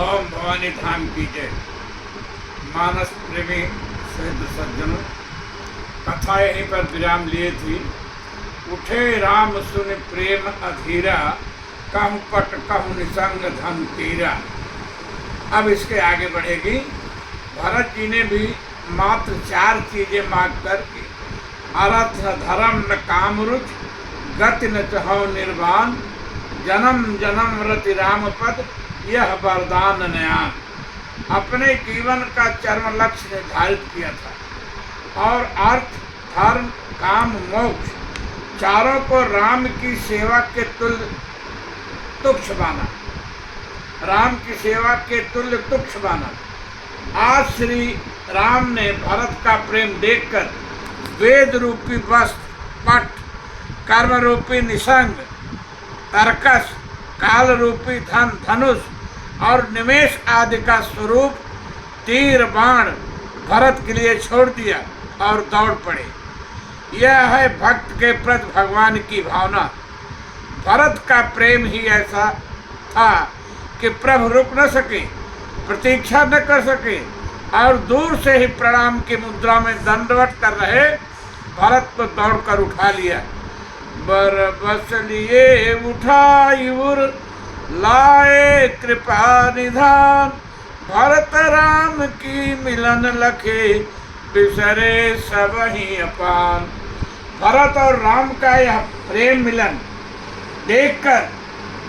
ओम भवानी धाम की जय। मानस प्रेमी सहित सज्जनों, कथा यहीं पर विराम लिए थी। उठे राम सुन प्रेम अधीरा, कहूँ पट कहूँ निसंग धन तीरा। अब इसके आगे बढ़ेगी। भरत जी ने भी मात्र 4 चीजें मांग कर की। अर्थ न धर्म न काम रुच, गति न चहो निर्वाण, जन्म जन्म रति राम पद, यह वरदान नयान। अपने जीवन का चरम लक्ष्य निर्धारित किया था और अर्थ धर्म काम मोक्ष चारों को राम की सेवा के तुल्य तुच्छ माना। राम की सेवा के तुल्य तुच्छ माना। आज श्री राम ने भरत का प्रेम देखकर वेद रूपी वस्त्र पट, कर्म रूपी निसंग, तर्कस, काल रूपी धन धनुष और निमेष आदि का स्वरूप तीर बाण भरत के लिए छोड़ दिया और दौड़ पड़े। यह है भक्त के प्रति भगवान की भावना। भरत का प्रेम ही ऐसा था कि प्रभु रुक न सके, प्रतीक्षा न कर सके और दूर से ही प्रणाम की मुद्रा में दंडवत कर रहे भरत को दौड़कर उठा लिया। बर बस लिए उठाई उर, लाए कृपा निधान, भरत राम की मिलन लखे, बिसरे सब ही अपान। भरत और राम का यह प्रेम मिलन देखकर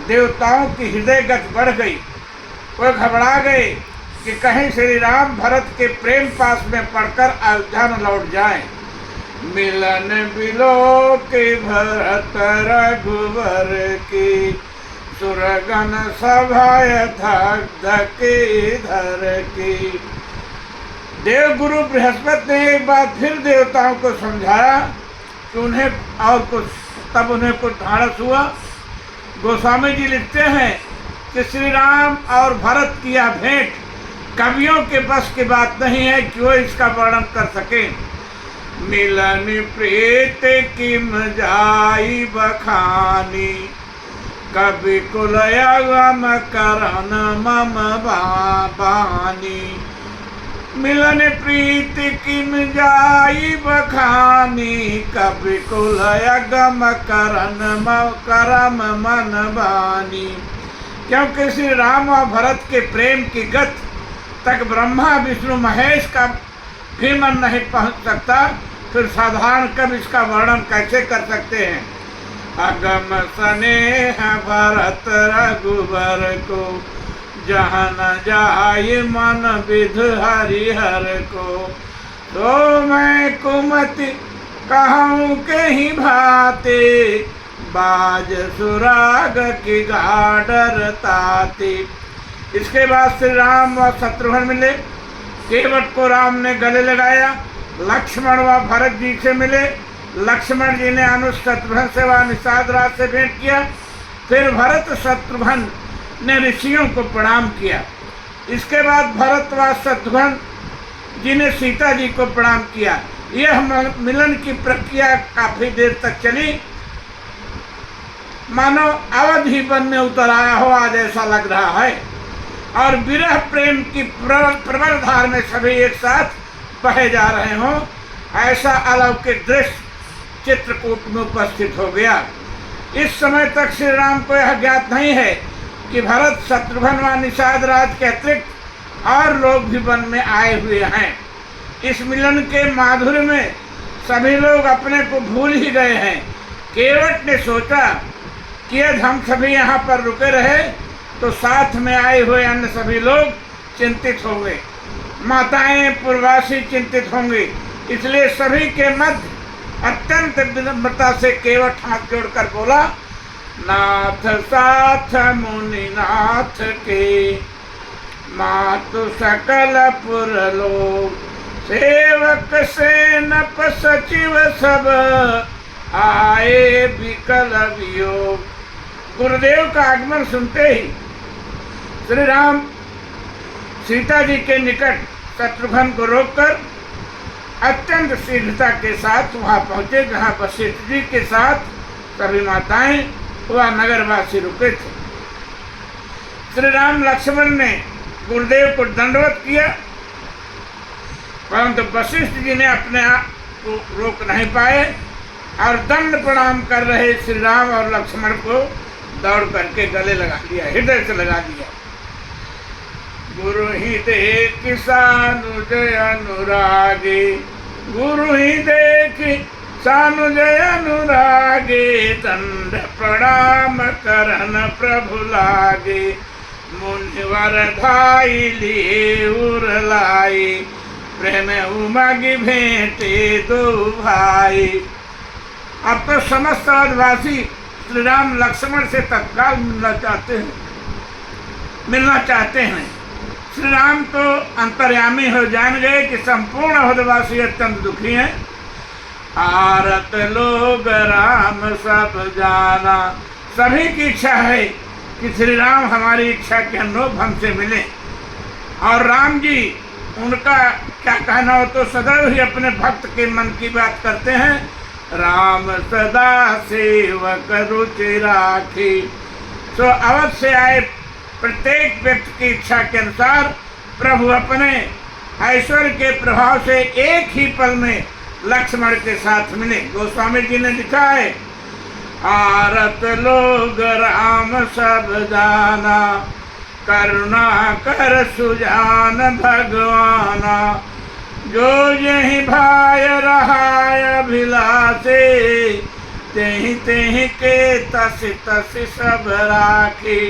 देवताओं की हृदय गति बढ़ गई। वह घबरा गए कि कहीं श्री राम भरत के प्रेम पास में पड़कर अयोध्या न लौट जाएं। मिलन बिलो के भरत रघुवर की, सुरगन सभाय धके धर की। देव गुरु बृहस्पति ने एक बार फिर देवताओं को समझाया कि उन्हें और कुछ, तब उन्हें कुछ ढाढ़स हुआ। गोस्वामी जी लिखते हैं कि श्री राम और भरत की यह भेंट कवियों के बस की बात नहीं है कि वो इसका वर्णन कर सकें। मिलन प्रीत किम जाई बखानी, कवि कुलयगम करन मम बाबानी। मिलन प्रीत किम जाई बखानी, कवि कुलयगम करम मन बानी। क्योंकि श्री राम और भरत के प्रेम की गति तक ब्रह्मा विष्णु महेश का भी मन नहीं पहुंच सकता, फिर साधारण कवि इसका वर्णन कैसे कर सकते हैं। अगम स्नेह भरत रघुवर को, जहाँ न जाए मन विध हरिहर को। तो मैं कुमति कहूँ के ही भाते, बाज सुराग की गाडर ताती। इसके बाद श्री राम व शत्रुघ्न मिले। केवट को राम ने गले लगाया। लक्ष्मण व भरत जी से मिले। लक्ष्मण जी ने अनुज शत्रुघ्न से व निषाद राज से भेंट किया। फिर भरत शत्रुघ्न ने ऋषियों को प्रणाम किया। इसके बाद भरत व शत्रुघ्न जी ने सीता जी को प्रणाम किया। यह मिलन की प्रक्रिया काफी देर तक चली, मानो अवध ही वन में उतर आया हो आज ऐसा लग रहा है। और विरह प्रेम की प्रबल धार में सभी एक साथ बहे जा रहे हों, ऐसा अलौकिक दृश्य चित्रकूट में उपस्थित हो गया। इस समय तक श्री राम को यह ज्ञात नहीं है कि भरत शत्रुघ्न व निषाद राज के अतिरिक्त और लोग भी वन में आए हुए हैं। इस मिलन के माधुर्य में सभी लोग अपने को भूल ही गए हैं। केवट ने सोचा कि यदि हम सभी यहाँ पर रुके रहे तो साथ में आए हुए अन्य सभी लोग चिंतित होंगे, माताएं पूर्ववासी चिंतित होंगे। इसलिए सभी के मध्य अत्यंत विनम्रता से केवट हाथ जोड़कर बोला, नाथ साथ मुनि नाथ के, मातु सकल पुर लोग, सेवक सेनप सचिव सब, आए विकल वियोग। गुरुदेव का आगमन सुनते ही श्री राम सीता जी के निकट शत्रुघ्न को रोककर अत्यंत शीघ्रता के साथ वहां पहुंचे जहां वशिष्ठ जी के साथ सभी माताएं व नगरवासी रुके थे। श्री राम लक्ष्मण ने गुरुदेव को दंडवत किया, परंतु वशिष्ठ जी ने अपने आप को रोक नहीं पाए और दंड प्रणाम कर रहे श्री राम और लक्ष्मण को दौड़ करके गले लगा लिया, हृदय से लगा दिया। गुरु ही देख सानुजय अनुरागे, गुरु ही देख सानुजय अनुरागे, दंड प्रणाम करन प्रभु लागे, मुनिवर धाई लिए उर लाई, प्रेम उमग भेंटे दो भाई। अब तो समस्त अवधवासी श्री राम लक्ष्मण से तत्काल मिलना चाहते हैं। श्री राम तो अंतर्यामी हो जान गए कि संपूर्ण अवधवासी अत्यंत दुखी हैं। आरत लोग राम सब जाना, सभी की इच्छा है कि श्री राम हमारी इच्छा के अनुरूप हमसे मिले। और राम जी, उनका क्या कहना हो तो सदैव ही अपने भक्त के मन की बात करते हैं। राम सदा सेवक रुचि राखी। सो अवध से आए प्रत्येक व्यक्ति की इच्छा के अनुसार प्रभु अपने ऐश्वर्य के प्रभाव से एक ही पल में लक्ष्मण के साथ मिले। गोस्वामी जी ने लिखा है, आरत लोग राम सब जाना, करुणा कर सुजान भगवाना, जो यही भाई रहाय अभिलाषे, तेहि तेहि के तस तस सब राखी,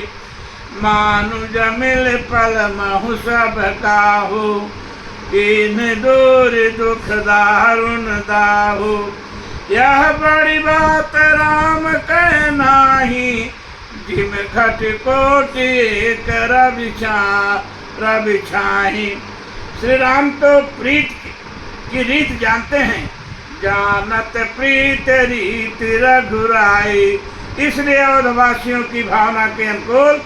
मानुज मिल पल महु सब काहू, इन दूर दुख दारुण दाहू, यह बड़ी बात राम कहना ही, जिम घट कोटि एक रवि छाही। श्री राम तो प्रीत की रीत जानते हैं, जानत प्रीत रीत रघुराई। इसलिए अवधवासियों की भावना के अनुकूल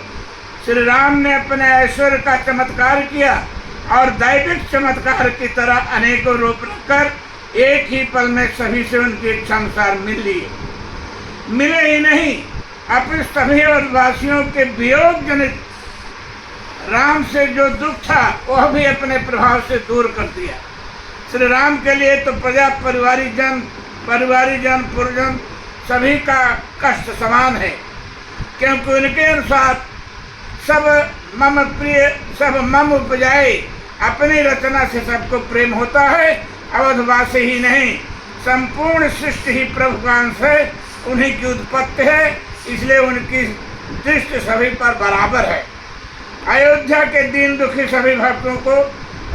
श्री राम ने अपने ऐश्वर्य का चमत्कार किया और दैविक चमत्कार की तरह अनेकों रूप रखकर एक ही पल में सभी से उनकी इच्छा अनुसार मिल लिए। मिले ही नहीं, अपने सभी अवधवासियों के वियोग जनित राम से जो दुख था वह भी अपने प्रभाव से दूर कर दिया। श्री राम के लिए तो प्रजा परिवारीजन पुरजन सभी का कष्ट समान है, क्योंकि उनके अनुसार सब मम प्रिय सब मम उपजाए। अपनी रचना से सबको प्रेम होता है। अवधवासी ही नहीं, संपूर्ण सृष्टि ही प्रभु का अंश है, उन्हीं की उत्पत्ति है, इसलिए उनकी दृष्टि सभी पर बराबर है। अयोध्या के दीन दुखी सभी भक्तों को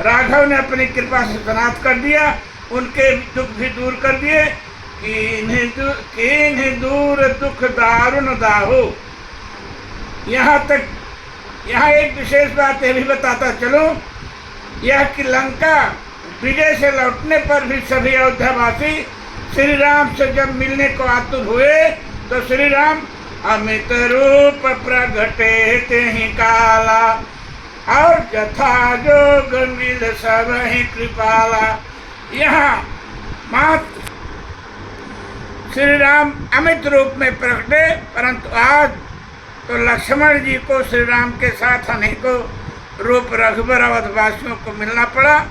राघव ने अपनी कृपा से सनाथ कर दिया, उनके दुख भी दूर कर दिए। कीन्ह दूर दुख दारुण दाहू। यहाँ एक विशेष बात यह भी बताता चलो, यह कि लंका विजय से लौटने पर भी सभी अयोध्यावासी श्री राम से जब मिलने को आतुर हुए तो श्री राम अमित रूप प्रगटे तेहि काला, और यथा जोग मिल सब ही कृपाला। यहाँ मात्र श्री राम अमित रूप में प्रगटे, परंतु आज तो लक्ष्मण जी को श्री राम के साथ अनेकों रूप रघुबर अवधवासियों को मिलना पड़ा,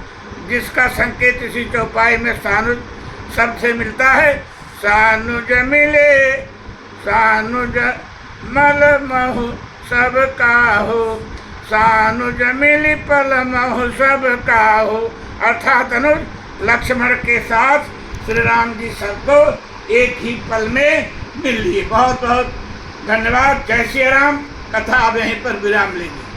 जिसका संकेत इसी चौपाई में सानुज शब्द से मिलता है। सानुज मिले सानुज मल महु सब काहू, सानुज मिली पल महु सब काहू। अर्थात अनुज लक्ष्मण के साथ श्री राम जी सबको एक ही पल में मिल लिए। बहुत बहुत धन्यवाद। जय श्री राम। कथा अब यहीं पर विराम लेंगे।